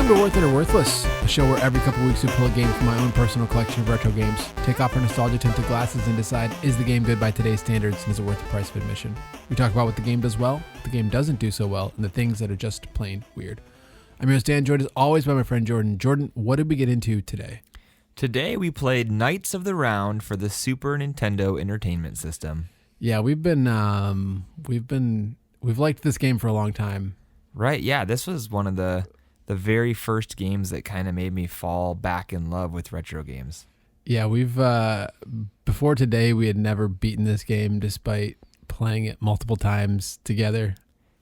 Welcome to Worth It or Worthless, a show where every couple weeks we pull a game from my own personal collection of retro games, take off our nostalgia-tinted glasses, and decide, is the game good by today's standards and is it worth the price of admission? We talk about what the game does well, what the game doesn't do so well, and the things that are just plain weird. I'm your host, Dan, joined as always by my friend Jordan. Jordan, what did we get into today? Today we played Knights of the Round for the Super Nintendo Entertainment System. Yeah, we've liked this game for a long time. Right, yeah, this was one of the very first games that kind of made me fall back in love with retro games. Yeah, before today, we had never beaten this game despite playing it multiple times together.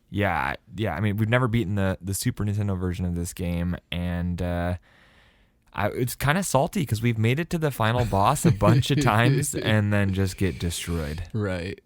Yeah, I mean, we've never beaten the Super Nintendo version of this game, and it's kind of salty because we've made it to the final boss a bunch of times and then just get destroyed. Right.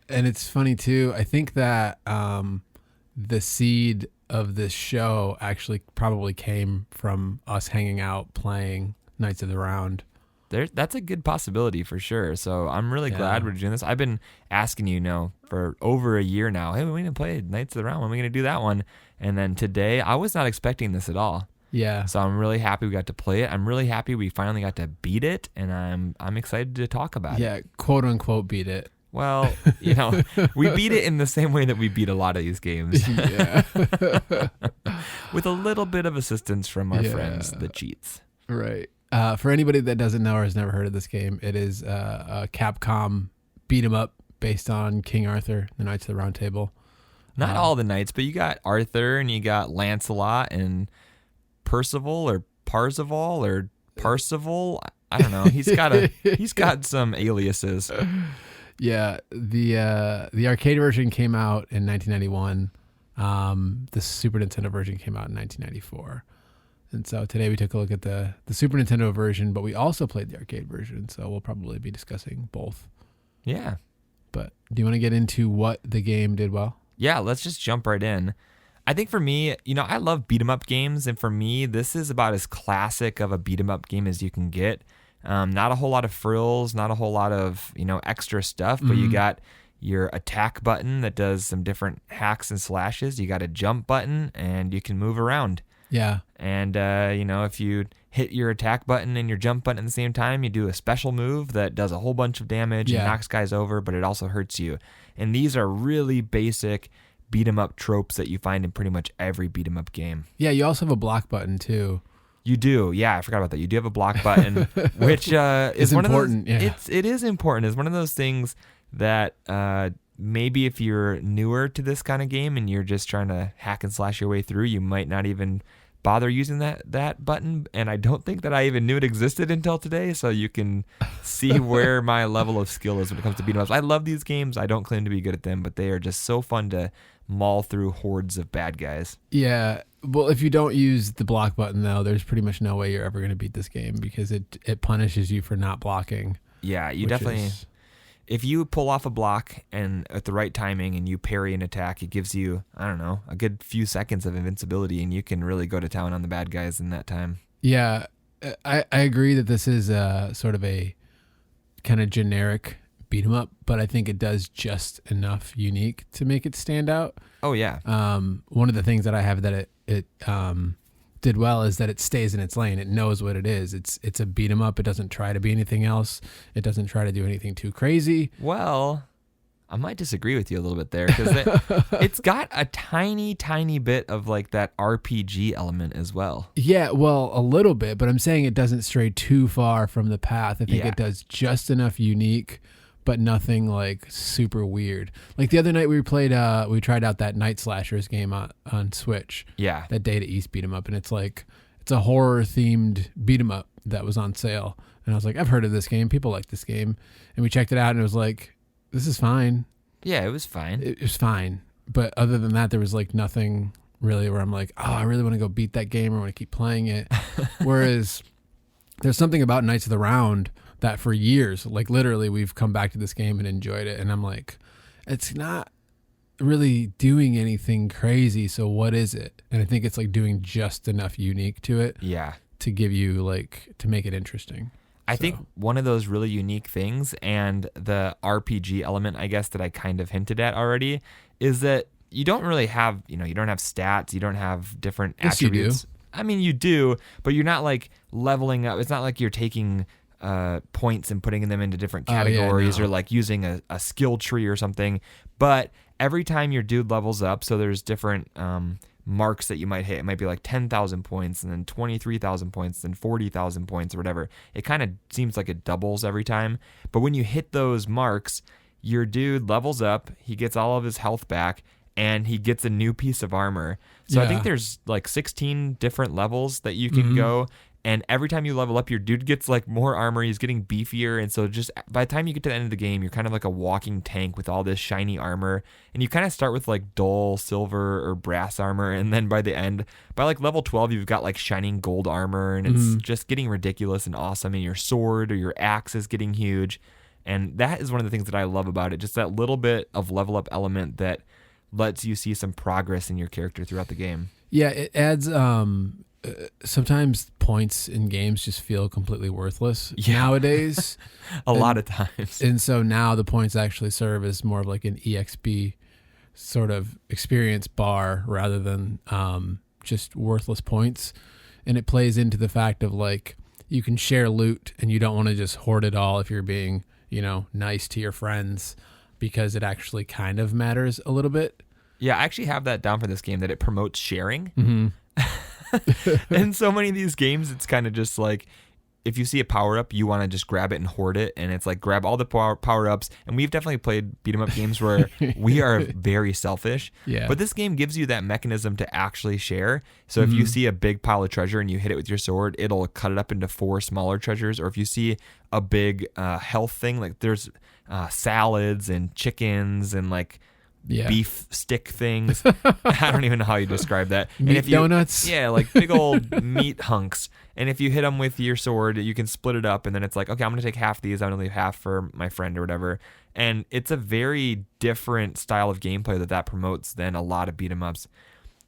And it's funny, too. I think that the seed of this show actually probably came from us hanging out playing Knights of the Round. That's a good possibility for sure. So I'm really glad we're doing this. I've been asking you, for over a year now, hey, we need to play Knights of the Round. When are we going to do that one? And then today, I was not expecting this at all. Yeah. So I'm really happy we got to play it. I'm really happy we finally got to beat it, and I'm excited to talk about it. Yeah, quote unquote beat it. Well, we beat it in the same way that we beat a lot of these games. Yeah. With a little bit of assistance from our friends, the cheats. Right. For anybody that doesn't know or has never heard of this game, it is a Capcom beat 'em up based on King Arthur, the Knights of the Round Table. Not all the knights, but you got Arthur and you got Lancelot and Percival or Parzival or Parsival. I don't know. He's got some aliases. Yeah, the arcade version came out in 1991. The Super Nintendo version came out in 1994. And so today we took a look at the Super Nintendo version, but we also played the arcade version, so we'll probably be discussing both. Yeah. But do you want to get into what the game did well? Yeah, let's just jump right in. I think for me, I love beat 'em up games, and for me, this is about as classic of a beat 'em up game as you can get. Not a whole lot of frills, not a whole lot of, extra stuff, but you got your attack button that does some different hacks and slashes. You got a jump button, and you can move around. Yeah. And, if you hit your attack button and your jump button at the same time, you do a special move that does a whole bunch of damage and knocks guys over, but it also hurts you. And these are really basic beat 'em up tropes that you find in pretty much every beat 'em up game. Yeah, you also have a block button, too. You do, yeah. I forgot about that. You do have a block button, which is one important, of those. It is important. It's one of those things that maybe if you're newer to this kind of game and you're just trying to hack and slash your way through, you might not even bother using that button. And I don't think that I even knew it existed until today. So you can see where my level of skill is when it comes to beat 'em ups. I love these games. I don't claim to be good at them, but they are just so fun to maul through hordes of bad guys. Yeah. Well, if you don't use the block button, though, there's pretty much no way you're ever going to beat this game because it punishes you for not blocking. Yeah, you definitely... If you pull off a block and at the right timing and you parry an attack, it gives you, I don't know, a good few seconds of invincibility, and you can really go to town on the bad guys in that time. Yeah, I agree that this is sort of a kind of generic beat 'em up, but I think it does just enough unique to make it stand out. Oh, yeah. One of the things that I have that it did well is that it stays in its lane. It knows what it is. It's a beat 'em up. It doesn't try to be anything else. It doesn't try to do anything too crazy. Well, I might disagree with you a little bit there because it's got a tiny, tiny bit of like that RPG element as well. Yeah, well, a little bit, but I'm saying it doesn't stray too far from the path. I think it does just enough unique, but nothing like super weird. Like the other night we tried out that Night Slashers game on Switch. Yeah. That Data East beat 'em up, and it's a horror themed beat 'em up that was on sale. And I was like, I've heard of this game. People like this game. And we checked it out and it was like, this is fine. Yeah, it was fine. It was fine. But other than that, there was like nothing really where I'm like, oh, I really want to go beat that game or want to keep playing it. Whereas there's something about Knights of the Round that for years, like literally we've come back to this game and enjoyed it. And I'm like, it's not really doing anything crazy. So what is it? And I think it's like doing just enough unique to it. Yeah. To give you to make it interesting. I think one of those really unique things, and the RPG element, I guess, that I kind of hinted at already, is that you don't really have, you don't have stats, you don't have different attributes. I mean, you do, but you're not like leveling up. It's not like you're taking points and putting them into different categories or like using a skill tree or something. But every time your dude levels up, so there's different marks that you might hit. It might be like 10,000 points and then 23,000 points and 40,000 points or whatever. It kind of seems like it doubles every time. But when you hit those marks, your dude levels up, he gets all of his health back, and he gets a new piece of armor. So I think there's like 16 different levels that you can go. And every time you level up, your dude gets like more armor. He's getting beefier. And so just by the time you get to the end of the game, you're kind of like a walking tank with all this shiny armor. And you kind of start with like dull silver or brass armor. And then by the end, by like level 12, you've got like shining gold armor. And it's just getting ridiculous and awesome. And your sword or your axe is getting huge. And that is one of the things that I love about it. Just that little bit of level up element that lets you see some progress in your character throughout the game. Yeah, it adds... sometimes points in games just feel completely worthless nowadays. A lot of times. And so now the points actually serve as more of like an EXP sort of experience bar rather than just worthless points. And it plays into the fact of like you can share loot and you don't want to just hoard it all if you're being, nice to your friends, because it actually kind of matters a little bit. Yeah, I actually have that down for this game, that it promotes sharing. Mm-hmm. In so many of these games, it's kind of just like, if you see a power-up, you want to just grab it and hoard it, and it's like grab all the power-ups. And we've definitely played beat-em-up games where we are very selfish. Yeah. But this game gives you that mechanism to actually share. So if you see a big pile of treasure and you hit it with your sword, it'll cut it up into 4 smaller treasures. Or if you see a big health thing, like there's salads and chickens and like beef stick things. I don't even know how you describe that. Meat donuts. Yeah, like big old meat hunks. And if you hit them with your sword, you can split it up, and then it's like, okay, I'm going to take half these. I'm going to leave half for my friend or whatever. And it's a very different style of gameplay that promotes than a lot of beat 'em ups.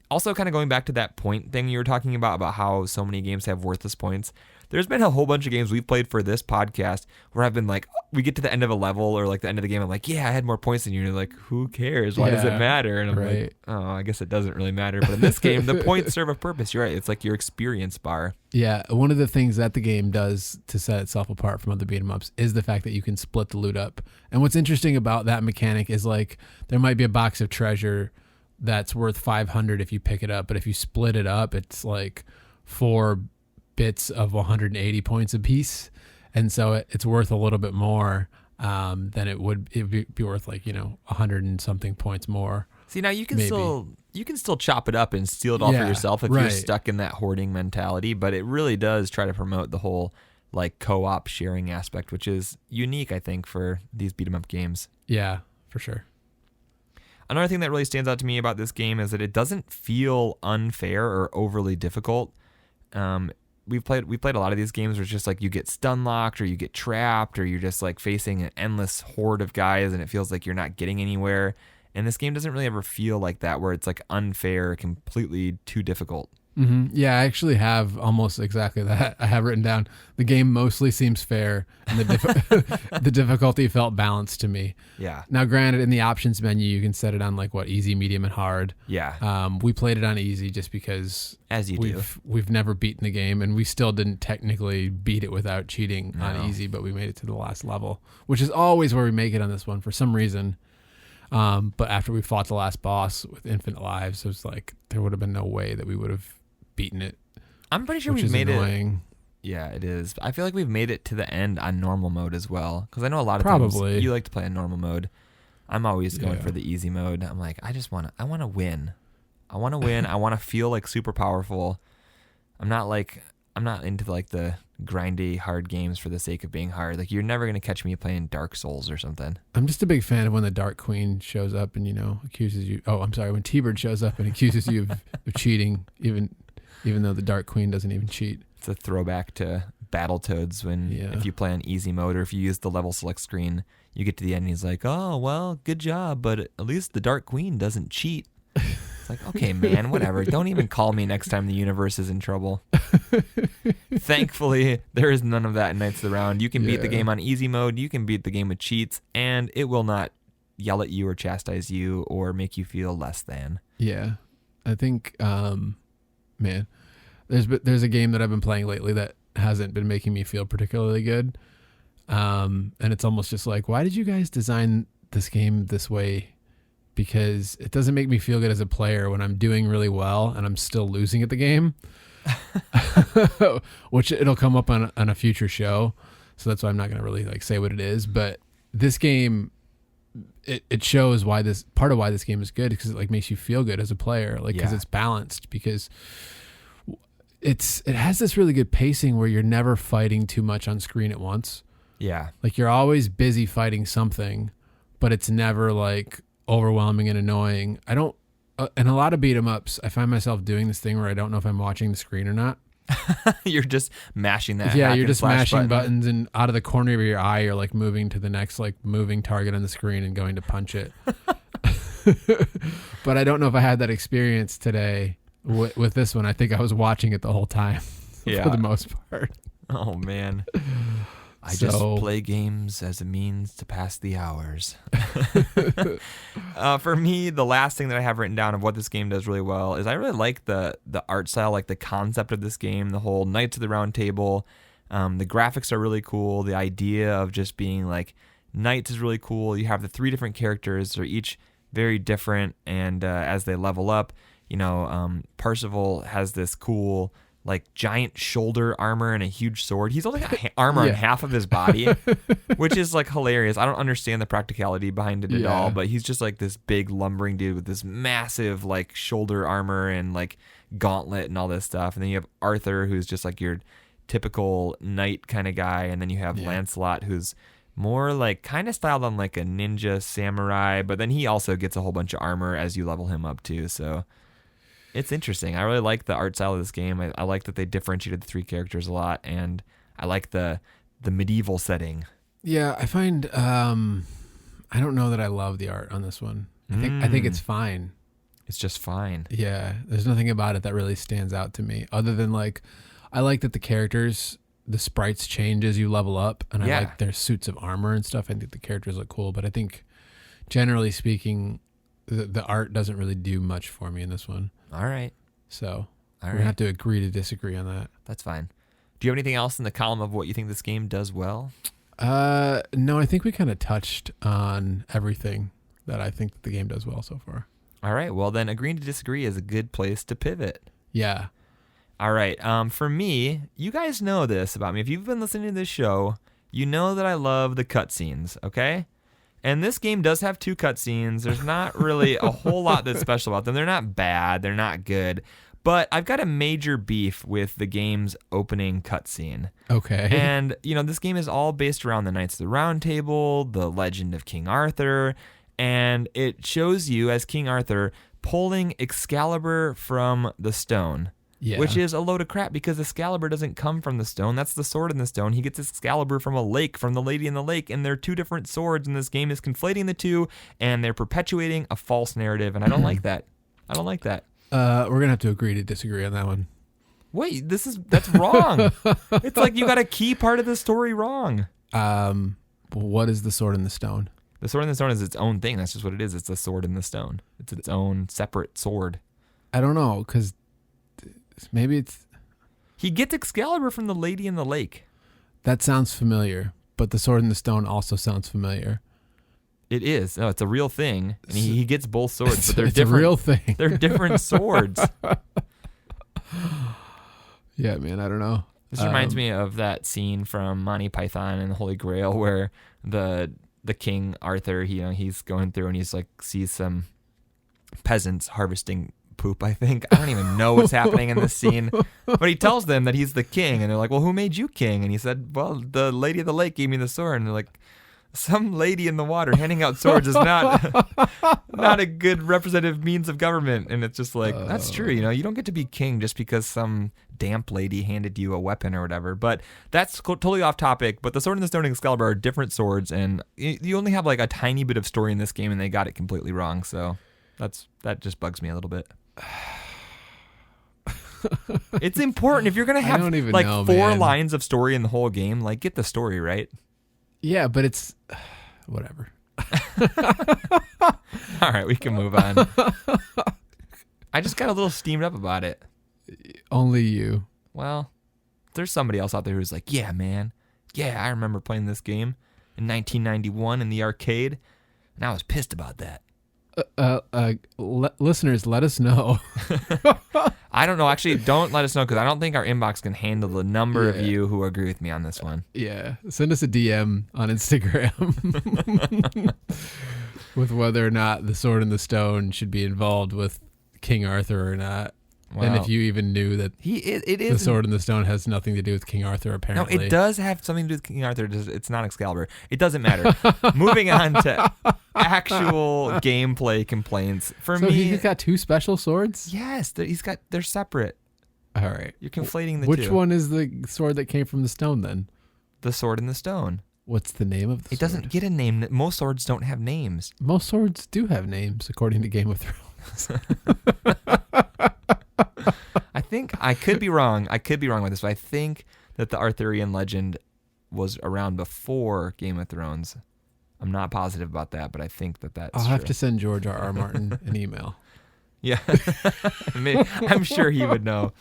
Also, kind of going back to that point thing you were talking about how so many games have worthless points. There's been a whole bunch of games we've played for this podcast where I've been like, we get to the end of a level or like the end of the game, I'm like, yeah, I had more points than you. And you're like, who cares? Why does it matter? And I'm like, oh, I guess it doesn't really matter. But in this game, the points serve a purpose. You're right. It's like your experience bar. Yeah, one of the things that the game does to set itself apart from other beat 'em ups is the fact that you can split the loot up. And what's interesting about that mechanic is like there might be a box of treasure that's worth 500 if you pick it up, but if you split it up, it's like 4 bits of 180 points a piece, and so it's worth a little bit more than it would be worth, like 100 and something points more. See, now you can still chop it up and steal it all for yourself if you're stuck in that hoarding mentality, but it really does try to promote the whole like co-op sharing aspect, which is unique, I think, for these beat 'em up games. Yeah, for sure. Another thing that really stands out to me about this game is that it doesn't feel unfair or overly difficult. We played a lot of these games where it's just like you get stun locked or you get trapped or you're just like facing an endless horde of guys and it feels like you're not getting anywhere. And this game doesn't really ever feel like that, where it's like unfair, completely too difficult. Mm-hmm. Yeah, I actually have almost exactly that. I have written down, the game mostly seems fair, and the difficulty felt balanced to me. Yeah. Now, granted, in the options menu, you can set it on like easy, medium, and hard. Yeah. We played it on easy just because we've never beaten the game, and we still didn't technically beat it without cheating on easy, but we made it to the last level, which is always where we make it on this one for some reason. But after we fought the last boss with infinite lives, it was like there would have been no way that we would have beaten it. I'm pretty sure we've made it. Yeah, it is. I feel like we've made it to the end on normal mode as well, because I know a lot of times you like to play on normal mode. I'm always going for the easy mode. I'm like, I want to win. I want to win. I want to feel like super powerful. I'm not into like the grindy hard games for the sake of being hard. Like, you're never going to catch me playing Dark Souls or something. I'm just a big fan of when the Dark Queen shows up and, accuses you. Oh, I'm sorry. When T-Bird shows up and accuses you of cheating, even though the Dark Queen doesn't even cheat. It's a throwback to Battletoads when if you play on easy mode or if you use the level select screen, you get to the end and he's like, oh, well, good job, but at least the Dark Queen doesn't cheat. It's like, okay, man, whatever. Don't even call me next time the universe is in trouble. Thankfully, there is none of that in Knights of the Round. You can beat the game on easy mode. You can beat the game with cheats, and it will not yell at you or chastise you or make you feel less than. Yeah. I think, man, there's a game that I've been playing lately that hasn't been making me feel particularly good. And it's almost just like, why did you guys design this game this way? Because it doesn't make me feel good as a player when I'm doing really well and I'm still losing at the game, which it'll come up on a future show. So that's why I'm not going to really like say what it is. But this game, it shows why this game is good, because it like makes you feel good as a player, like because it's balanced, because it has this really good pacing where you're never fighting too much on screen at once. Yeah. Like you're always busy fighting something, but it's never like overwhelming and annoying. I don't, in a lot of beat 'em ups, I find myself doing this thing where I don't know if I'm watching the screen or not. You're just mashing that. Yeah, you're just mashing buttons, and out of the corner of your eye, you're like moving to the next like moving target on the screen and going to punch it. But I don't know if I had that experience today with this one. I think I was watching it the whole time for the most part. Oh man. I just play games as a means to pass the hours. For me, the last thing that I have written down of what this game does really well is I really like the art style, like the concept of this game, the whole Knights of the Round Table. The graphics are really cool. The idea of just being like knights is really cool. You have the 3 different characters. They're each very different, and as they level up, Percival has this cool like giant shoulder armor and a huge sword. He's only got armor on half of his body, which is like hilarious. I don't understand the practicality behind it at all, but he's just like this big lumbering dude with this massive like shoulder armor and like gauntlet and all this stuff. And then you have Arthur, who's just like your typical knight kind of guy. And then you have Lancelot, who's more like kind of styled on like a ninja samurai, but then he also gets a whole bunch of armor as you level him up too. So it's interesting. I really like the art style of this game. I like that they differentiated the 3 characters a lot, and I like the medieval setting. Yeah, I find I don't know that I love the art on this one. I think it's fine. It's just fine. Yeah, there's nothing about it that really stands out to me, other than like I like that the characters, the sprites change as you level up, and I like their suits of armor and stuff. I think the characters look cool, but I think generally speaking, the art doesn't really do much for me in this one. All right. So we're going to have to agree to disagree on that. That's fine. Do you have anything else in the column of what you think this game does well? No, I think we kind of touched on everything that I think the game does well so far. All right. Well, then agreeing to disagree is a good place to pivot. Yeah. All right. For me, you guys know this about me. If you've been listening to this show, you know that I love the cutscenes, okay? And this game does have 2 cutscenes. There's not really a whole lot that's special about them. They're not bad. They're not good. But I've got a major beef with the game's opening cutscene. Okay. And, this game is all based around the Knights of the Round Table, the legend of King Arthur, and it shows you as King Arthur pulling Excalibur from the stone. Yeah. Which is a load of crap, because Excalibur doesn't come from the stone. That's the sword in the stone. He gets Excalibur from a lake, from the lady in the lake, and they're 2 different swords, and this game is conflating the 2, and they're perpetuating a false narrative, and I don't like that. I don't like that. We're going to have to agree to disagree on that one. Wait, that's wrong. It's like you got a key part of the story wrong. What is the sword in the stone? The sword in the stone is its own thing. That's just what it is. It's a sword in the stone. It's its own separate sword. I don't know, because maybe it's... He gets Excalibur from the lady in the lake. That sounds familiar, but the sword in the stone also sounds familiar. It is. No, it's a real thing. And he gets both swords, but they're it's different. It's a real thing. They're different swords. Yeah, man, I don't know. This reminds me of that scene from Monty Python and the Holy Grail where the King Arthur, he's going through and he's like sees some peasants harvesting poop, I think. I don't even know what's happening in this scene. But he tells them that he's the king, and they're like, well, who made you king? And he said, well, the lady of the lake gave me the sword. And they're like, some lady in the water handing out swords is not a good representative means of government. And it's just like, that's true. You don't get to be king just because some damp lady handed you a weapon or whatever. But that's totally off topic. But the sword and the stone and Excalibur are different swords, and you only have like a tiny bit of story in this game, and they got it completely wrong. So that just bugs me a little bit. It's important if you're gonna have like 4 lines of story in the whole game. Like, get the story right. Yeah, but it's whatever. All right, we can move on. I just got a little steamed up about it. Only you. Well, there's somebody else out there who's like, yeah, man. Yeah, I remember playing this game in 1991 in the arcade, and I was pissed about that. Listeners, let us know. I don't know. Actually, don't let us know because I don't think our inbox can handle the number of you who agree with me on this one. Yeah. Send us a DM on Instagram with whether or not the Sword in the Stone should be involved with King Arthur or not. Wow. And if you even knew that it the is Sword in the Stone has nothing to do with King Arthur, apparently. No, it does have something to do with King Arthur. It's not Excalibur. It doesn't matter. Moving on to actual gameplay complaints. For me, he's got two special swords? Yes, they're separate. All right. You're conflating the two. Which one is the sword that came from the stone then? The Sword in the Stone. What's the name of the sword? It doesn't get a name. Most swords don't have names. Most swords do have names, according to Game of Thrones. I think I could be wrong. I could be wrong with this, but I think that the Arthurian legend was around before Game of Thrones. I'm not positive about that, but I think that's I'll have to send George R.R. Martin an email. Yeah. I'm sure he would know.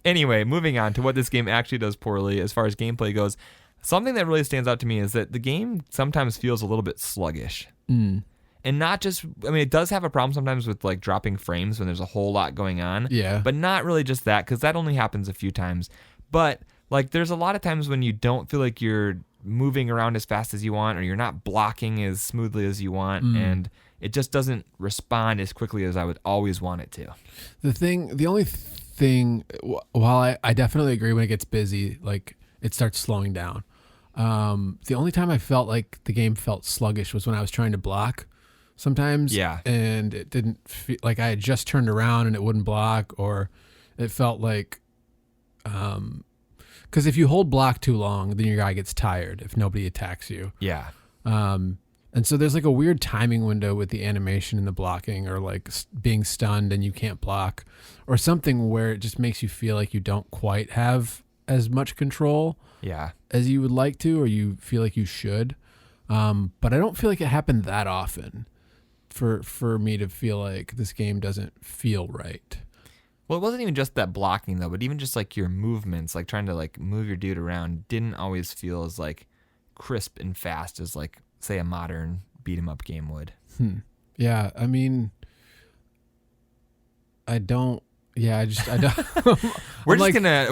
Anyway, moving on to what this game actually does poorly as far as gameplay goes. Something that really stands out to me is that the game sometimes feels a little bit sluggish. Mm. And not just, I mean, it does have a problem sometimes with like dropping frames when there's a whole lot going on. Yeah. But not really just that, because that only happens a few times. But like there's a lot of times when you don't feel like you're moving around as fast as you want, or you're not blocking as smoothly as you want. And it just doesn't respond as quickly as I would always want it to. The only thing, while I definitely agree when it gets busy, like it starts slowing down. The only time I felt like the game felt sluggish was when I was trying to block sometimes. Yeah. And it didn't feel like I had just turned around and it wouldn't block, or it felt like, because if you hold block too long, then your guy gets tired if nobody attacks you. Yeah. And so there's like a weird timing window with the animation and the blocking, or like being stunned and you can't block, or something where it just makes you feel like you don't quite have as much control as you would like to, or you feel like you should. But I don't feel like it happened that often for me to feel like this game doesn't feel right. Well, it wasn't even just that blocking though, but even just like your movements, like trying to like move your dude around, didn't always feel as like crisp and fast as like say a modern beat 'em up game would. Yeah, I mean, I don't. Yeah, I don't. we're not gonna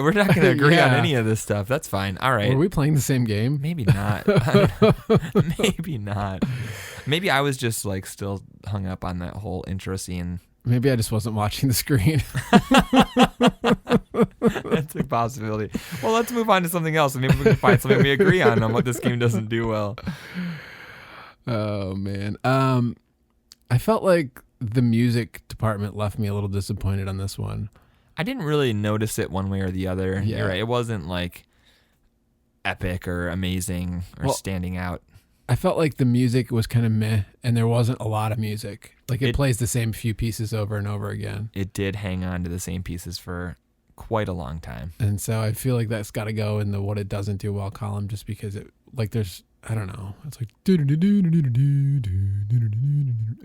agree on any of this stuff. That's fine. All right. Were we playing the same game? Maybe not. Maybe not. Maybe I was just like still hung up on that whole intro scene. Maybe I just wasn't watching the screen. That's a possibility. Well, let's move on to something else, and maybe we can find something we agree on what this game doesn't do well. Oh man. I felt like the music department left me a little disappointed on this one. I didn't really notice it one way or the other. Yeah. You're right. It wasn't like epic or amazing or standing out. I felt like the music was kind of meh, and there wasn't a lot of music. Like it plays the same few pieces over and over again. It did hang on to the same pieces for quite a long time. And so I feel like that's got to go in the what it doesn't do well column, just because it, like, there's, I don't know. It's like, I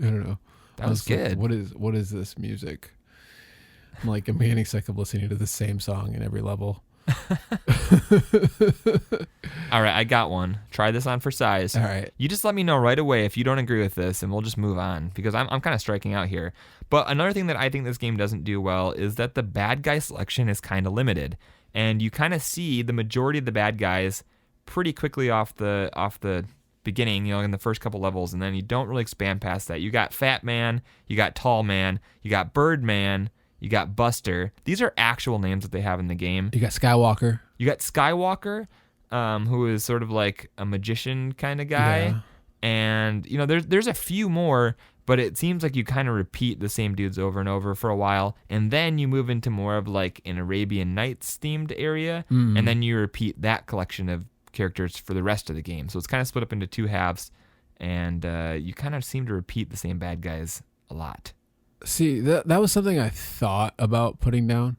don't know. That was good. Like, what is this music? I'm getting sick of listening to the same song in every level. All right, I got one. Try this on for size. All right. You just let me know right away if you don't agree with this, and we'll just move on, because I'm kind of striking out here. But another thing that I think this game doesn't do well is that the bad guy selection is kind of limited, and you kind of see the majority of the bad guys pretty quickly off the beginning, in the first couple levels, and then you don't really expand past that. You got Fat Man, you got Tall Man, you got Bird Man, you got Buster. These are actual names that they have in the game. You got Skywalker. You got Skywalker, who is sort of like a magician kind of guy. Yeah. And, there's a few more, but it seems like you kind of repeat the same dudes over and over for a while. And then you move into more of like an Arabian Nights themed area. And then you repeat that collection of characters for the rest of the game. So it's kind of split up into two halves. And you kind of seem to repeat the same bad guys a lot. See, that was something I thought about putting down,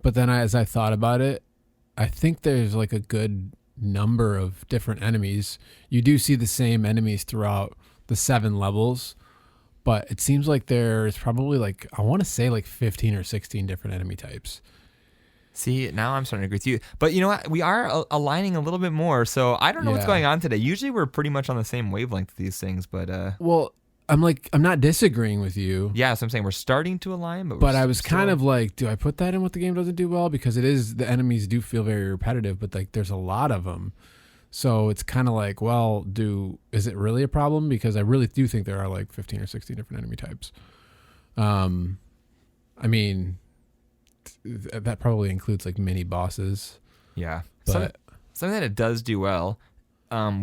but then as I thought about it, I think there's like a good number of different enemies. You do see the same enemies throughout the 7 levels, but it seems like there's probably I want to say 15 or 16 different enemy types. See, now I'm starting to agree with you. But you know what? We are aligning a little bit more. So I don't know what's Yeah. going on today. Usually we're pretty much on the same wavelength with these things. But Well, I'm not disagreeing with you. yeah, so I'm saying we're starting to align. But I was kind of like, do I put that in what the game doesn't do well? Because the enemies do feel very repetitive, but like there's a lot of them. So it's kind of like, well, is it really a problem? Because I really do think there are like 15 or 16 different enemy types. I mean, that probably includes like mini bosses. Yeah. But Something that it does do well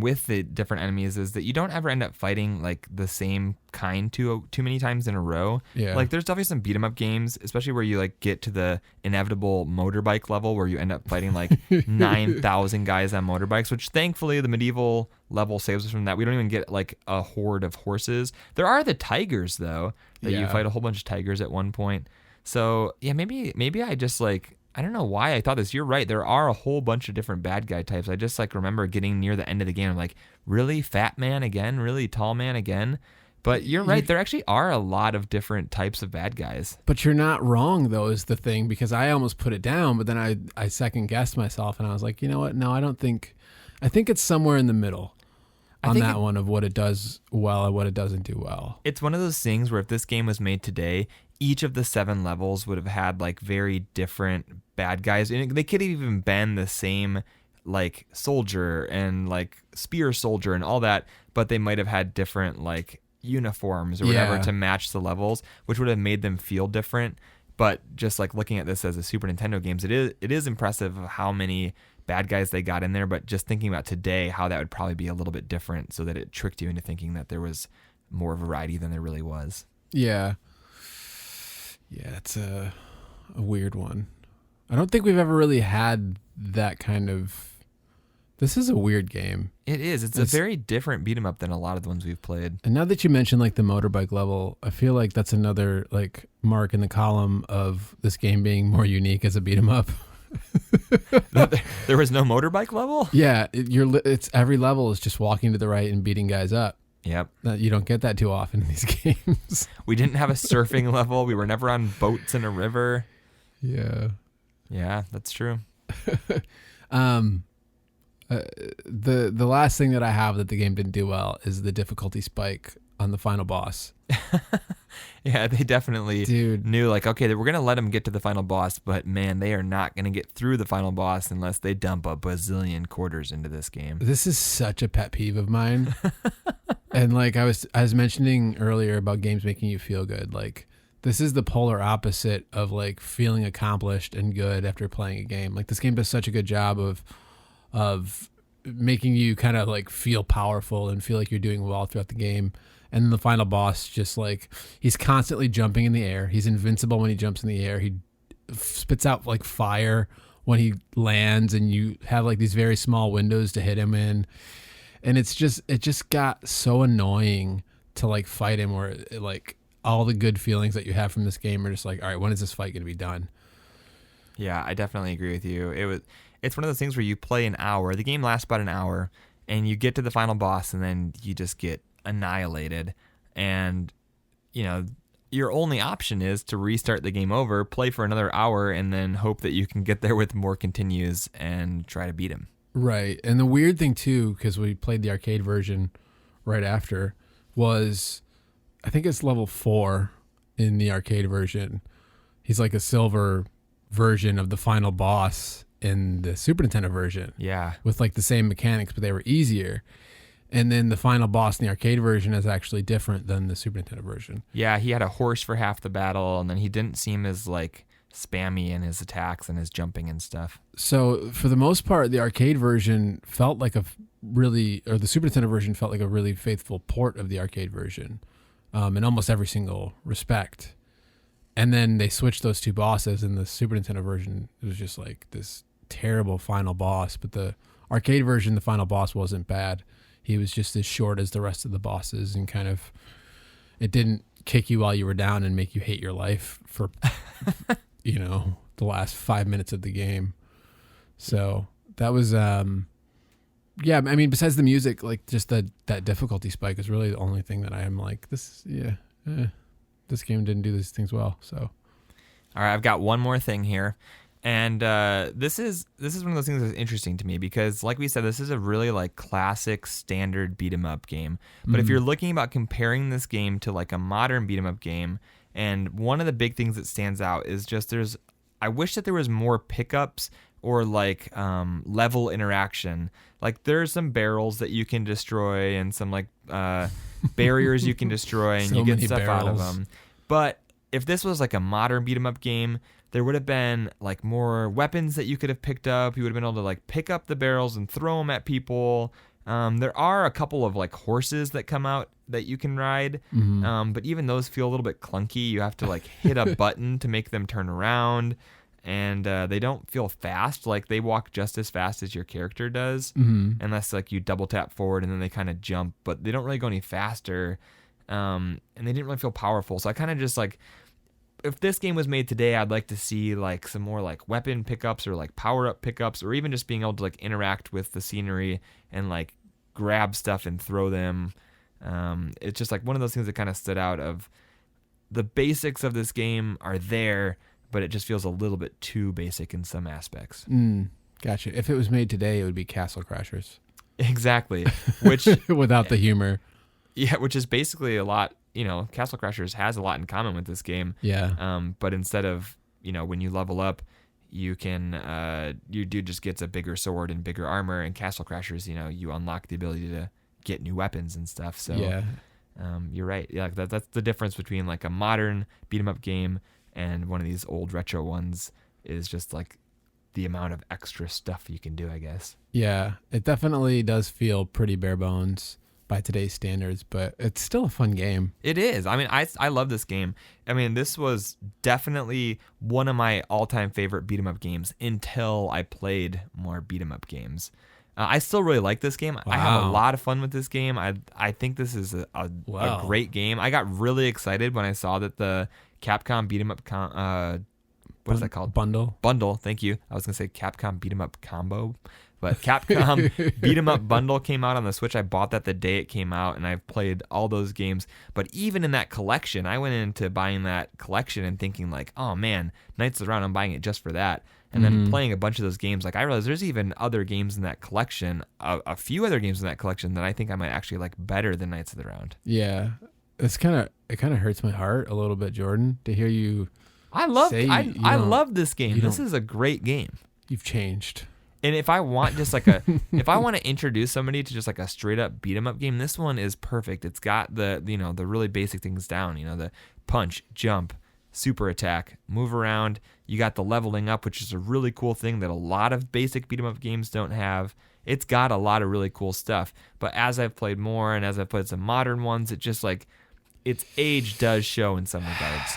with the different enemies is that you don't ever end up fighting like the same kind too many times in a row. yeah, Like there's definitely some beat 'em up games, especially where you like get to the inevitable motorbike level where you end up fighting like 9,000 guys on motorbikes, which thankfully the medieval level saves us from that. We don't even get like a horde of horses. There are the tigers though, that you Yeah. fight a whole bunch of tigers at one point. So yeah, maybe I just like, I don't know why I thought this. You're right. There are a whole bunch of different bad guy types. I just like remember getting near the end of the game. I'm like, really fat man again? Really tall man again? But you're right. There actually are a lot of different types of bad guys. but you're not wrong though, is the thing, because I almost put it down, but then I second guessed myself and I was like, you know what? No, I think it's somewhere in the middle I on think that one of what it does well and what it doesn't do well. It's one of those things where if this game was made today, each of the 7 levels would have had like very different bad guys. And they could have even been the same like soldier and like spear soldier and all that, but they might have had different like uniforms or whatever Yeah. to match the levels, which would have made them feel different. But just like looking at this as a Super Nintendo games, it is impressive how many bad guys they got in there. But just thinking about today, how that would probably be a little bit different, so that it tricked you into thinking that there was more variety than there really was. Yeah. Yeah, it's a weird one. I don't think we've ever really had that kind of. This is a weird game. It is. It's a very different beat 'em up than a lot of the ones we've played. And now that you mentioned like the motorbike level, I feel like that's another like mark in the column of this game being more unique as a beat 'em up. There was no motorbike level? Yeah, it's every level is just walking to the right and beating guys up. Yep. You don't get that too often in these games. We didn't have a surfing level. We were never on boats in a river. Yeah. Yeah, that's true. The last thing that I have that the game didn't do well is the difficulty spike on the final boss. Yeah, they definitely Dude. knew like, okay, we're going to let them get to the final boss, but man, they are not going to get through the final boss unless they dump a bazillion quarters into this game. This is such a pet peeve of mine. And like I was mentioning earlier about games making you feel good, like this is the polar opposite of like feeling accomplished and good after playing a game. Like this game does such a good job of making you kind of like feel powerful and feel like you're doing well throughout the game. And then the final boss, just like he's constantly jumping in the air. He's invincible when he jumps in the air. He spits out like fire when he lands, and you have like these very small windows to hit him in. And it just got so annoying to like fight him, where like all the good feelings that you have from this game are just like, all right, when is this fight going to be done? Yeah, I definitely agree with you. It's one of those things where you play an hour. The game lasts about an hour, and you get to the final boss, and then you just get annihilated. And you know, your only option is to restart the game over, play for another hour, and then hope that you can get there with more continues and try to beat him. Right. And the weird thing too, because we played the arcade version right after, was I think it's level 4 in the arcade version. He's like a silver version of the final boss in the Super Nintendo version. Yeah. With like the same mechanics, but they were easier. And then the final boss in the arcade version is actually different than the Super Nintendo version. Yeah, he had a horse for half the battle, and then he didn't seem as like spammy in his attacks and his jumping and stuff. So for the most part, the arcade version felt like the Super Nintendo version felt like a really faithful port of the arcade version, in almost every single respect. And then they switched those two bosses, and the Super Nintendo version, it was just like this terrible final boss. But the arcade version, the final boss wasn't bad. He was just as short as the rest of the bosses, and kind of, it didn't kick you while you were down and make you hate your life for, the last 5 minutes of the game. So that was, yeah, I mean, besides the music, like just that difficulty spike is really the only thing that I am like, this game didn't do these things well. So, All right, I've got one more thing here. And this is one of those things that's interesting to me because, like we said, this is a really like classic standard beat 'em up game. But if you're looking about comparing this game to like a modern beat 'em up game, and one of the big things that stands out is just I wish that there was more pickups or like level interaction. Like there's some barrels that you can destroy and some like barriers you can destroy, and So you get many stuff out of barrels. them. But if this was like a modern beat 'em up game, there would have been like more weapons that you could have picked up. You would have been able to like pick up the barrels and throw them at people. There are a couple of like horses that come out that you can ride, but even those feel a little bit clunky. You have to like hit a button to make them turn around, and they don't feel fast. Like they walk just as fast as your character does, unless like you double tap forward and then they kind of jump, but they don't really go any faster. And they didn't really feel powerful. So I kind of just like, if this game was made today, I'd like to see like some more like weapon pickups or like power up pickups, or even just being able to like interact with the scenery and like grab stuff and throw them. It's just like one of those things that kind of stood out of the basics of this game are there, but it just feels a little bit too basic in some aspects. Gotcha. If it was made today, it would be Castle Crashers. Exactly. Which without the humor. Yeah, which is basically a lot, Castle Crashers has a lot in common with this game. Yeah. But instead of, when you level up, you can, your dude just gets a bigger sword and bigger armor, and Castle Crashers, you unlock the ability to get new weapons and stuff. So yeah. You're right. Yeah, that's the difference between like a modern beat 'em up game and one of these old retro ones is just like the amount of extra stuff you can do, I guess. Yeah, it definitely does feel pretty bare bones by today's standards, but it's still a fun game. It is. I mean, I love this game. I mean, this was definitely one of my all-time favorite beat 'em up games until I played more beat 'em up games. I still really like this game. Wow. I have a lot of fun with this game. I think this is a great game. I got really excited when I saw that the Capcom beat 'em up what is that called? Bundle. Thank you. I was gonna say Capcom beat 'em up combo, but Capcom beat 'em up bundle came out on the Switch. I bought that the day it came out, and I've played all those games. But even in that collection, I went into buying that collection and thinking like, oh man, Knights of the Round, I'm buying it just for that. And then playing a bunch of those games, like I realized there's even other games in that collection, a few other games in that collection that I think I might actually like better than Knights of the Round. Yeah, it kind of hurts my heart a little bit, Jordan, to hear you. I love this game. This is a great game. You've changed. And if I want just like if I want to introduce somebody to just like a straight up beat 'em up game, this one is perfect. It's got the the really basic things down. The punch, jump, super attack, move around. You got the leveling up, which is a really cool thing that a lot of basic beat 'em up games don't have. It's got a lot of really cool stuff. But as I've played more and as I've played some modern ones, it just like its age does show in some regards.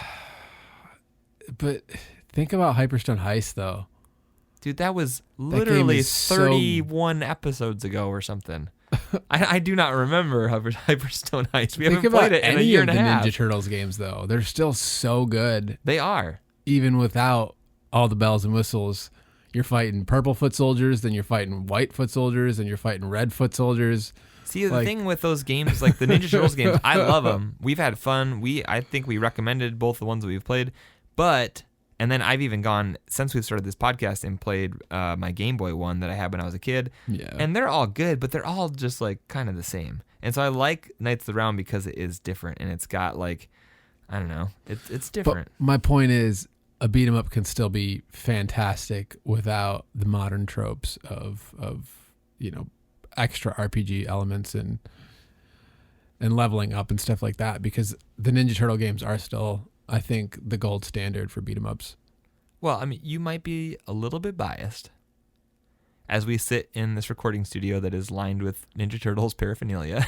But think about Hyperstone Heist, though. Dude, that was literally 31 episodes ago or something. I do not remember Hyperstone Heist. We haven't played it in a year and a half. Ninja Turtles games, though, they're still so good. They are. Even without all the bells and whistles. You're fighting purple foot soldiers, then you're fighting white foot soldiers, and you're fighting red foot soldiers. See, the thing with those games, like the Ninja Turtles games, I love them. We've had fun. I think we recommended both the ones that we've played. And then I've even gone, since we've started this podcast, and played my Game Boy one that I had when I was a kid. Yeah. And they're all good, but they're all just like kind of the same. And so I like Knights of the Round because it is different, and it's got like, I don't know, it's different. But my point is, a beat 'em up can still be fantastic without the modern tropes of extra RPG elements and leveling up and stuff like that, because the Ninja Turtle games are still, I think, the gold standard for beat 'em ups. Well, I mean, you might be a little bit biased as we sit in this recording studio that is lined with Ninja Turtles paraphernalia.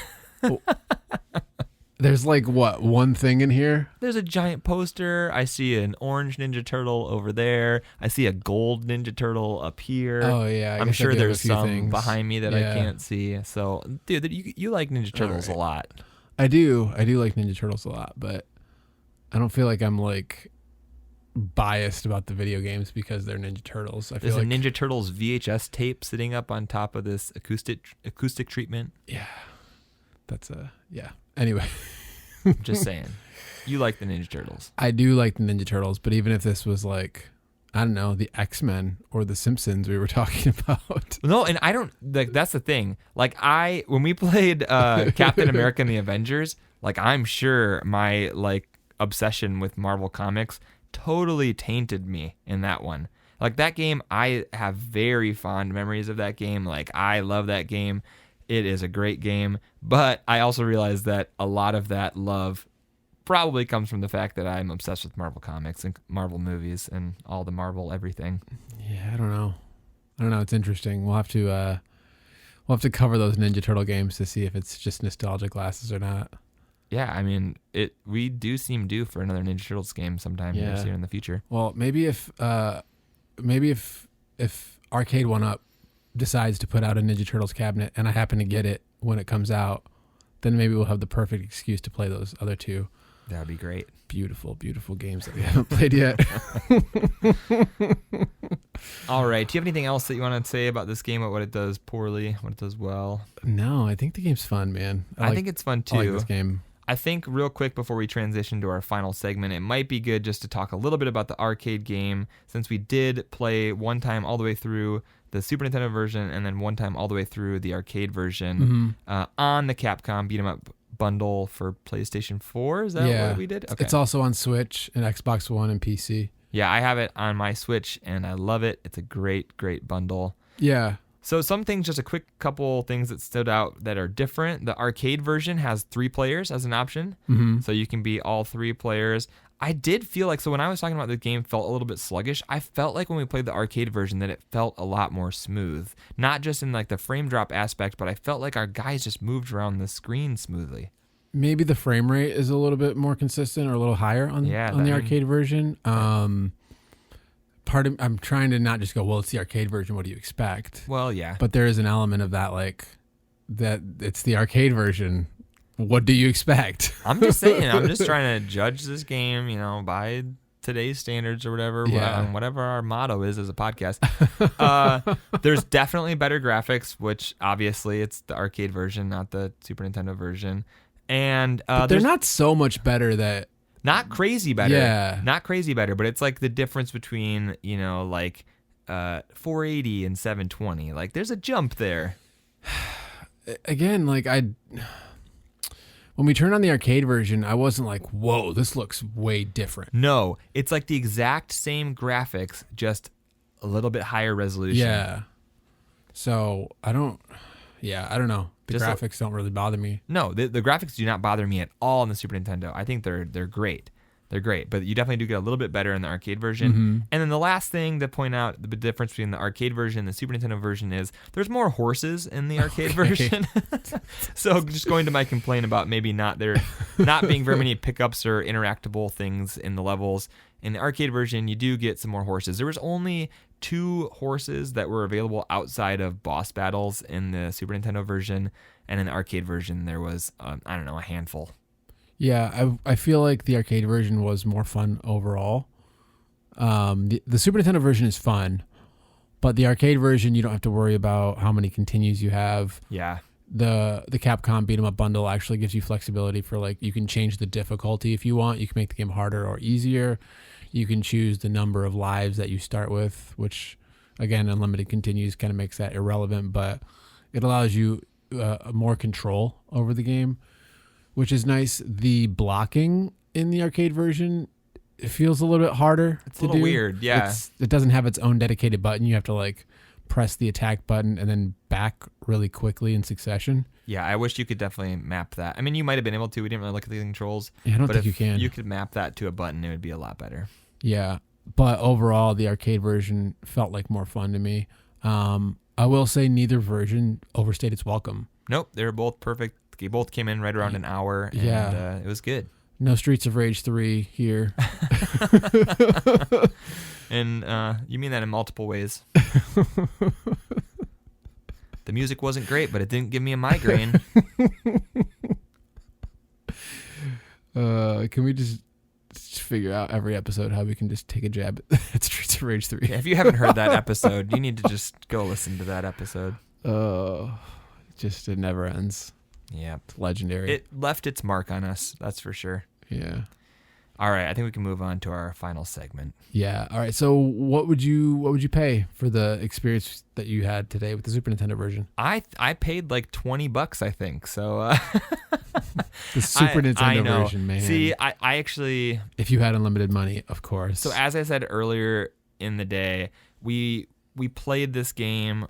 There's like, what, one thing in here? There's a giant poster. I see an orange Ninja Turtle over there. I see a gold Ninja Turtle up here. Oh, yeah. I'm sure there's some things behind me that I can't see. So, dude, you like Ninja Turtles a lot. I do like Ninja Turtles a lot, but I don't feel like I'm like biased about the video games because they're Ninja Turtles. There's a Ninja Turtles VHS tape sitting up on top of this acoustic treatment. Yeah. Anyway. Just saying. You like the Ninja Turtles. I do like the Ninja Turtles, but even if this was like I don't know, the X-Men or the Simpsons we were talking about. No, and I don't like. That's the thing. Like when we played Captain America and the Avengers, like I'm sure my like obsession with Marvel Comics totally tainted me in that one. Like that game, I have very fond memories of that game. Like I love that game. It is a great game, but I also realize that a lot of that love probably comes from the fact that I'm obsessed with Marvel Comics and Marvel movies and all the Marvel everything. Yeah, I don't know. It's interesting. We'll have to cover those Ninja Turtle games to see if it's just nostalgia glasses or not. Yeah, I mean, we do seem due for another Ninja Turtles game sometime here soon in the future. Well, maybe if Arcade 1-Up decides to put out a Ninja Turtles cabinet and I happen to get it when it comes out, then maybe we'll have the perfect excuse to play those other two. That'd be great. Beautiful, beautiful games that we haven't played yet. All right. Do you have anything else that you want to say about this game, about what it does poorly, what it does well? No, I think the game's fun, man. I think it's fun too. I like this game. I think real quick before we transition to our final segment, it might be good just to talk a little bit about the arcade game, since we did play one time all the way through the Super Nintendo version and then one time all the way through the arcade version on the Capcom Beat 'em Up bundle for PlayStation 4. Is that what we did? Okay. It's also on Switch and Xbox One and PC. Yeah, I have it on my Switch and I love it. It's a great, great bundle. Yeah. So some things, just a quick couple things that stood out that are different. The arcade version has 3 players as an option. So you can be all 3 players. I did feel like, so when I was talking about the game felt a little bit sluggish, I felt like when we played the arcade version that it felt a lot more smooth. Not just in like the frame drop aspect, but I felt like our guys just moved around the screen smoothly. Maybe the frame rate is a little bit more consistent or a little higher on the arcade version. I'm trying to not just go, well, it's the arcade version, what do you expect? Well, yeah. But there is an element of that, like, that it's the arcade version. What do you expect? I'm just saying, I'm just trying to judge this game, by today's standards or whatever, whatever our motto is as a podcast. There's definitely better graphics, which obviously it's the arcade version, not the Super Nintendo version. And they're not so much better that... Not crazy better. Yeah. Not crazy better, but it's like the difference between, 480 and 720. Like, there's a jump there. Again, like, when we turned on the arcade version, I wasn't like, whoa, this looks way different. No, it's like the exact same graphics, just a little bit higher resolution. Yeah. So, I don't know. The graphics don't really bother me. No, the graphics do not bother me at all in the Super Nintendo. I think they're great. They're great, but you definitely do get a little bit better in the arcade version. And then the last thing to point out, the difference between the arcade version and the Super Nintendo version is there's more horses in the arcade version. So just going to my complaint about maybe not being very many pickups or interactable things in the levels. In the arcade version, you do get some more horses. There was only 2 horses that were available outside of boss battles in the Super Nintendo version, and in the arcade version, there was, a handful. Yeah, I feel like the arcade version was more fun overall. The Super Nintendo version is fun, but the arcade version, you don't have to worry about how many continues you have. Yeah. The Capcom Beat 'em Up bundle actually gives you flexibility for, like, you can change the difficulty if you want. You can make the game harder or easier. You can choose the number of lives that you start with, which, again, unlimited continues kind of makes that irrelevant, but it allows you more control over the game, which is nice. The blocking in the arcade version, it feels a little bit harder It's to a little do. weird, yeah. It doesn't have its own dedicated button. You have to, like, press the attack button and then back really quickly in succession. Yeah, I wish you could definitely map that. I mean, you might have been able to. We didn't really look at the controls. Yeah, I don't but think if you can. you could map that to a button, it would be a lot better. Yeah, but overall, the arcade version felt like more fun to me. I will say neither version overstayed its welcome. Nope, they were both perfect. They both came in right around an hour, and it was good. No Streets of Rage 3 here. And you mean that in multiple ways. The music wasn't great, but it didn't give me a migraine. Can we just figure out every episode how we can just take a jab at Streets of Rage 3? Yeah, if you haven't heard that episode, you need to just go listen to that episode. It never ends. Yeah. It's legendary. It left its mark on us, that's for sure. Yeah. All right, I think we can move on to our final segment. Yeah. All right. So what would you pay for the experience that you had today with the Super Nintendo version? I paid like $20, I think. So The Super I Nintendo know. version, man. See, I actually, if you had unlimited money, of course. so as I said earlier in the day, we played this game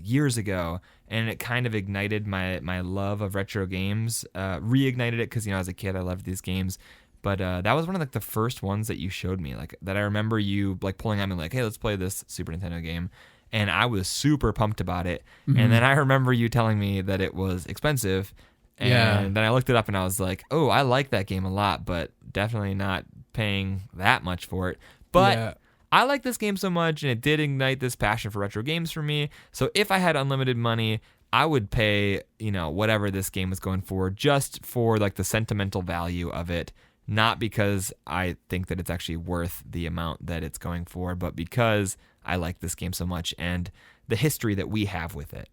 years ago, and it kind of ignited my love of retro games. Reignited it because as a kid I loved these games. But that was one of like the first ones that you showed me, like that I remember you like pulling on me like, hey, let's play this Super Nintendo game. And I was super pumped about it. Mm-hmm. And then I remember you telling me that it was expensive. And then I looked it up and I was like, oh, I like that game a lot, but definitely not paying that much for it. But I like this game so much, and it did ignite this passion for retro games for me. So if I had unlimited money, I would pay, whatever this game was going for, just for like the sentimental value of it. Not because I think that it's actually worth the amount that it's going for, but because I like this game so much and the history that we have with it.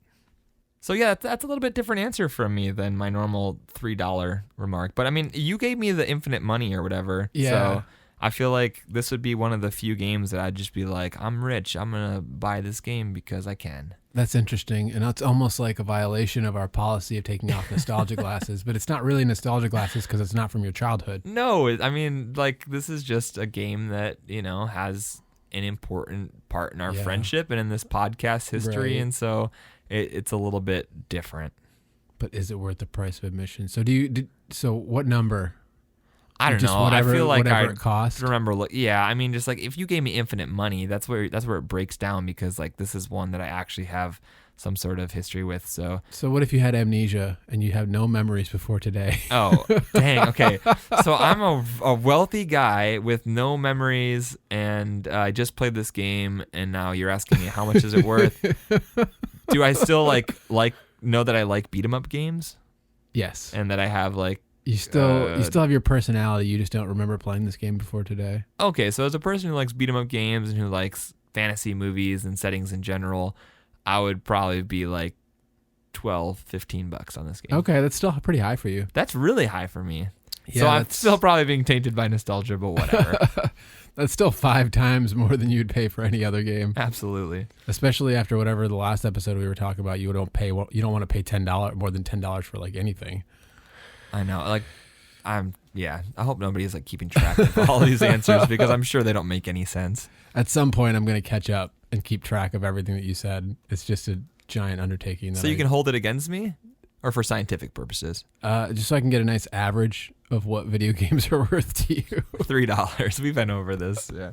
So yeah, that's a little bit different answer from me than my normal $3 remark. But I mean, you gave me the infinite money or whatever. Yeah. So I feel like this would be one of the few games that I'd just be like, I'm rich, I'm going to buy this game because I can. That's interesting. And it's almost like a violation of our policy of taking off nostalgia glasses, but it's not really nostalgia glasses because it's not from your childhood. No, I mean, like, this is just a game that, has an important part in our friendship and in this podcast history. Right. And so it's a little bit different. But is it worth the price of admission? So so what number? I don't Just know. whatever, I feel like whatever it costs. Remember, I mean, just like if you gave me infinite money, that's where it breaks down, because like this is one that I actually have some sort of history with. So what if you had amnesia and you have no memories before today? Oh, dang. Okay. So I'm a wealthy guy with no memories, and I just played this game, and now you're asking me how much is it worth? Do I still like know that I like beat 'em up games? Yes. And that I have like You still have your personality. You just don't remember playing this game before today. Okay, so as a person who likes beat 'em up games and who likes fantasy movies and settings in general, I would probably be like $12-15 on this game. Okay, that's still pretty high for you. That's really high for me. Yeah, so I'm still probably being tainted by nostalgia, but whatever. That's still 5 times more than you'd pay for any other game. Absolutely. Especially after whatever the last episode we were talking about, you don't want to pay more than $10 for like anything. I know. Like, I hope nobody's like keeping track of all these answers, because I'm sure they don't make any sense. At some point, I'm going to catch up and keep track of everything that you said. It's just a giant undertaking. So you can hold it against me, or for scientific purposes? Just so I can get a nice average of what video games are worth to you. $3. We've been over this. Yeah.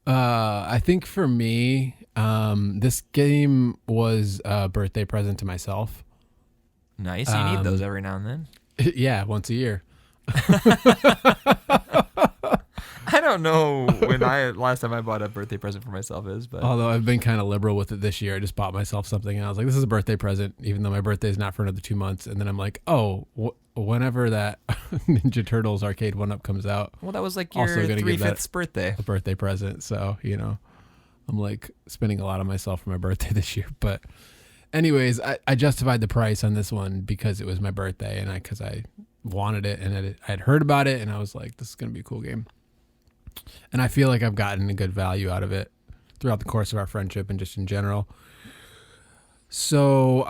I think for me, this game was a birthday present to myself. Nice. You need those every now and then. Yeah, once a year. I don't know when last time I bought a birthday present for myself is, but Although I've been kind of liberal with it this year. I just bought myself something and I was like, this is a birthday present, even though my birthday is not for another 2 months. And then I'm like, whenever that Ninja Turtles arcade 1-up comes out. Well, that was like your also gonna give 3/5 birthday. A birthday present. So, I'm like spending a lot on myself for my birthday this year. But anyways, I justified the price on this one because it was my birthday and because I wanted it and I had heard about it and I was like, this is going to be a cool game. And I feel like I've gotten a good value out of it throughout the course of our friendship and just in general. So,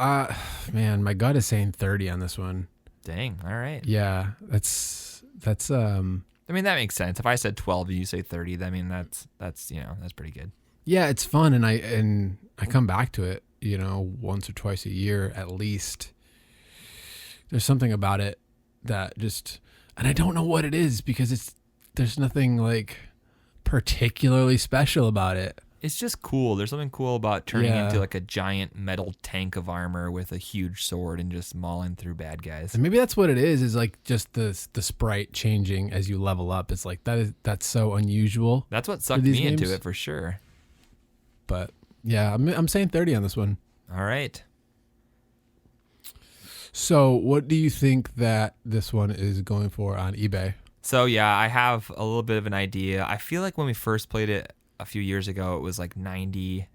man, my gut is saying 30 on this one. Dang. All right. Yeah, that's I mean, that makes sense. If I said 12 and you say 30, I mean, that's pretty good. Yeah, it's fun and I come back to it, once or twice a year at least. There's something about it that just, and I don't know what it is because there's nothing like particularly special about it. It's just cool. There's something cool about turning into like a giant metal tank of armor with a huge sword and just mauling through bad guys. And maybe that's what it is like just the sprite changing as you level up. It's like that's so unusual. That's what sucked me into it for sure. But yeah, I'm saying 30 on this one. All right. So what do you think that this one is going for on eBay? So yeah, I have a little bit of an idea. I feel like when we first played it a few years ago, it was like $90.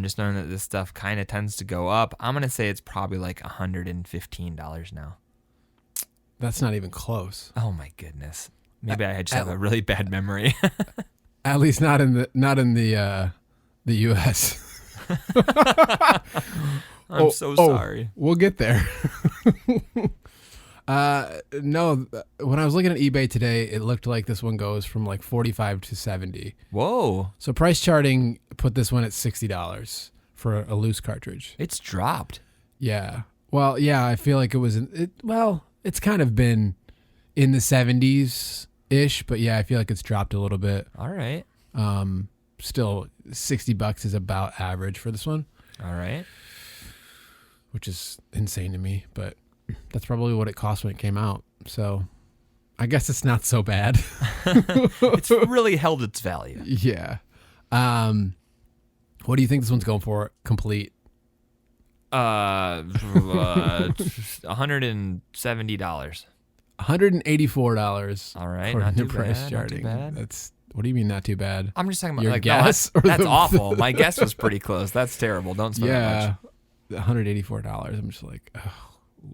Just knowing that this stuff kind of tends to go up, I'm going to say it's probably like $115 now. That's not even close. Oh my goodness. Maybe I just have a really bad memory. At least not in the U.S. I'm so sorry. We'll get there. No, when I was looking at eBay today, it looked like this one goes from like 45 to 70. Whoa. So price charting put this one at $60 for a loose cartridge. It's dropped. Yeah. Well, yeah, I feel like it was it's kind of been in the 70s ish, but yeah, I feel like it's dropped a little bit. All right. Still $60 is about average for this one. All right. Which is insane to me, but that's probably what it cost when it came out. So I guess it's not so bad. It's really held its value. Yeah. What do you think this one's going for complete? $170. $184. All right, for not the too price bad. charting. Not too bad. That's what do you mean not too bad? I'm just talking about Your like guess no, or that's the- awful. My guess was pretty close. That's terrible. Don't spend that Yeah, much. $184. I'm just like, oh,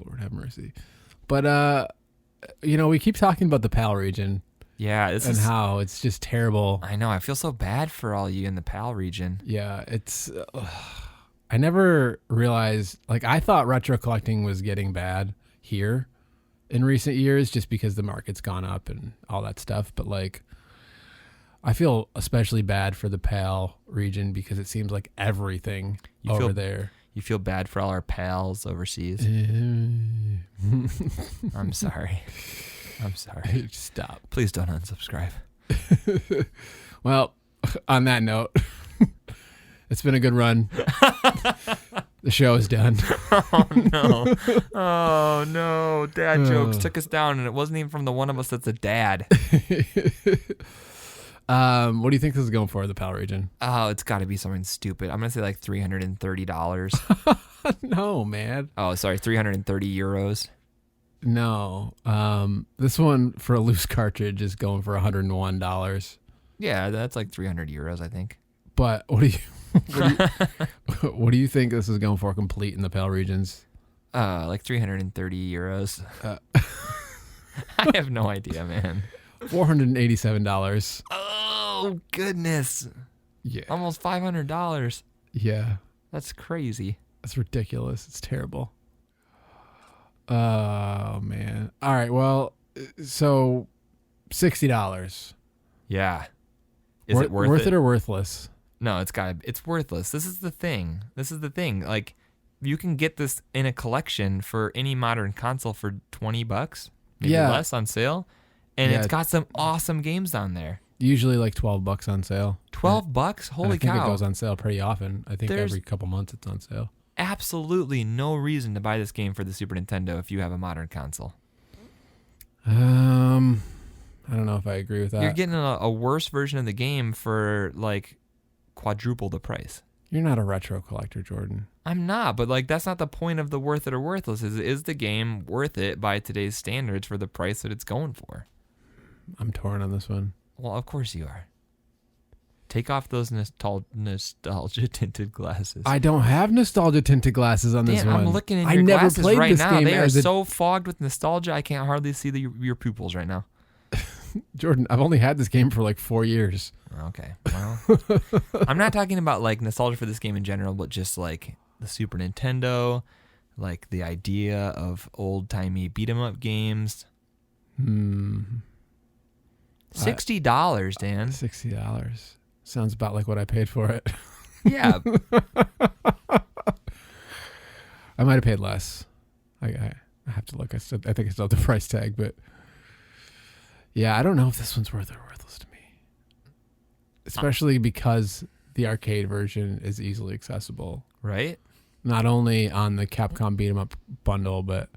Lord have mercy. But we keep talking about the PAL region Yeah, this and is how it's just terrible. I know. I feel so bad for all you in the PAL region. Yeah, it's. I never realized. Like, I thought retro collecting was getting bad here in recent years, just because the market's gone up and all that stuff. But like, I feel especially bad for the PAL region because it seems like everything over there. You feel bad for all our pals overseas. I'm sorry. I'm sorry. Stop. Please don't unsubscribe. Well, on that note, it's been a good run. The show is done. Oh no. Oh no. Dad jokes took us down, and it wasn't even from the one of us that's a dad. What do you think this is going for, the PAL region? Oh, it's got to be something stupid. I'm going to say like $330. No, man. Oh, sorry, 330 euros. No. This one for a loose cartridge is going for $101. Yeah, that's like 300 euros, I think. But what do you think this is going for complete in the PAL regions? Like 330 euros. I have no idea, man. $487. Oh, goodness. Yeah. Almost $500. Yeah. That's crazy. That's ridiculous. It's terrible. Oh, man. All right. Well, so $60. Yeah. Is it worth it or worthless? No, it's worthless. This is the thing. Like, you can get this in a collection for any modern console for $20, maybe less on sale. And it's got some awesome games on there. Usually like $12 on sale. $12? Holy cow. I think it goes on sale pretty often. I think every couple months it's on sale. Absolutely no reason to buy this game for the Super Nintendo if you have a modern console. I don't know if I agree with that. You're getting a worse version of the game for like quadruple the price. You're not a retro collector, Jordan. I'm not, but like that's not the point of the worth it or worthless. Is the game worth it by today's standards for the price that it's going for? I'm torn on this one. Well, of course you are. Take off those nostalgia tinted glasses. I don't have nostalgia tinted glasses on this one. I'm looking in I your never glasses played right this now. game They are as a- so fogged with nostalgia, I can't hardly see your pupils right now. Jordan, I've only had this game for like 4 years. Okay, well, I'm not talking about like nostalgia for this game in general, but just like the Super Nintendo, like the idea of old timey beat 'em up games. $60, Dan. $60 sounds about like what I paid for it. Yeah. I might have paid less. I have to look. I think I still have the price tag, but yeah, I don't know if this one's worth it or worthless to me. Especially because the arcade version is easily accessible. Right? Not only on the Capcom Beat 'em Up bundle, but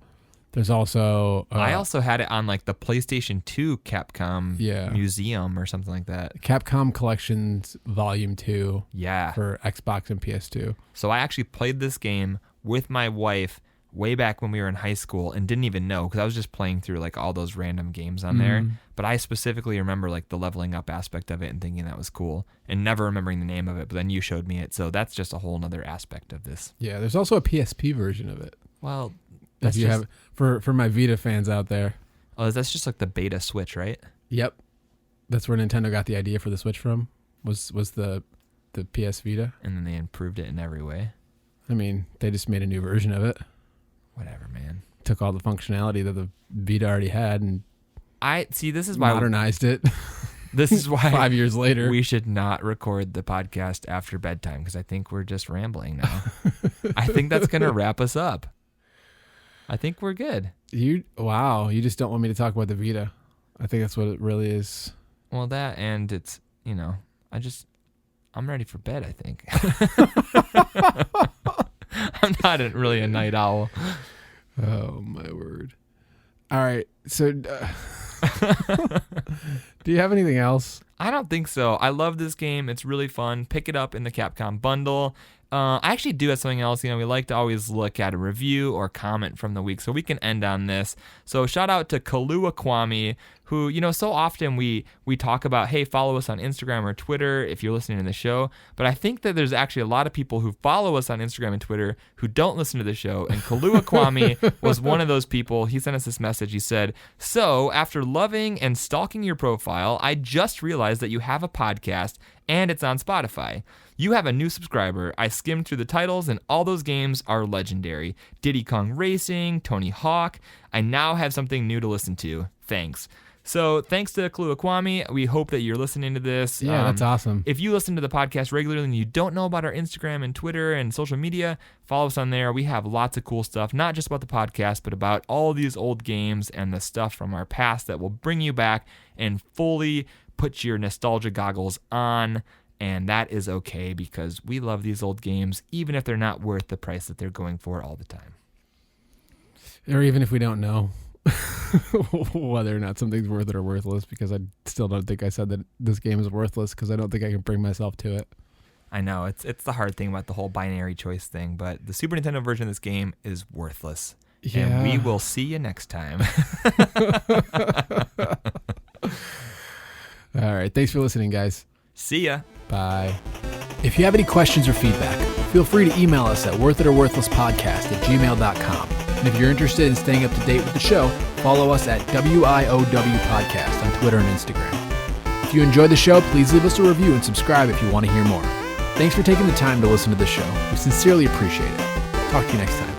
there's also... I also had it on like the PlayStation 2 Capcom Yeah. Museum or something like that. Capcom Collections Volume 2 Yeah. for Xbox and PS2. So I actually played this game with my wife way back when we were in high school and didn't even know because I was just playing through like all those random games on there. But I specifically remember like the leveling up aspect of it and thinking that was cool and never remembering the name of it. But then you showed me it. So that's just a whole nother aspect of this. Yeah, there's also a PSP version of it. Well, If you have for my Vita fans out there. Oh, that's just like the beta Switch, right? Yep. That's where Nintendo got the idea for the Switch from. Was the PS Vita. And then they improved it in every way. I mean, they just made a new version of it. Whatever, man. Took all the functionality that the Vita already had and this is why modernized it. This is why 5 years later we should not record the podcast after bedtime, because I think we're just rambling now. I think that's going to wrap us up. I think we're good. You just don't want me to talk about the Vita. I think that's what it really is. Well, that, and it's, I'm ready for bed, I think. I'm not really a night owl. Oh, my word. All right. So, do you have anything else? I don't think so. I love this game. It's really fun. Pick it up in the Capcom bundle. I actually do have something else. We like to always look at a review or comment from the week, so we can end on this. So shout out to Kalua Kwame, who, so often we talk about, hey, follow us on Instagram or Twitter if you're listening to the show. But I think that there's actually a lot of people who follow us on Instagram and Twitter who don't listen to the show. And Kalua Kwame was one of those people. He sent us this message. He said, so after loving and stalking your profile, I just realized that you have a podcast and it's on Spotify. You have a new subscriber. I skimmed through the titles, and all those games are legendary. Diddy Kong Racing, Tony Hawk. I now have something new to listen to. Thanks. So thanks to Kalua Kwame. We hope that you're listening to this. Yeah, that's awesome. If you listen to the podcast regularly and you don't know about our Instagram and Twitter and social media, follow us on there. We have lots of cool stuff, not just about the podcast, but about all these old games and the stuff from our past that will bring you back and fully put your nostalgia goggles on. And that is okay, because we love these old games, even if they're not worth the price that they're going for all the time. Or even if we don't know whether or not something's worth it or worthless, because I still don't think I said that this game is worthless, because I don't think I can bring myself to it. I know, it's the hard thing about the whole binary choice thing, but the Super Nintendo version of this game is worthless. Yeah. And we will see you next time. All right. Thanks for listening, guys. See ya. Bye. If you have any questions or feedback, feel free to email us at worthitoworthlesspodcast@gmail.com. And if you're interested in staying up to date with the show, follow us at WIOW Podcast on Twitter and Instagram. If you enjoyed the show, please leave us a review and subscribe if you want to hear more. Thanks for taking the time to listen to the show. We sincerely appreciate it. Talk to you next time.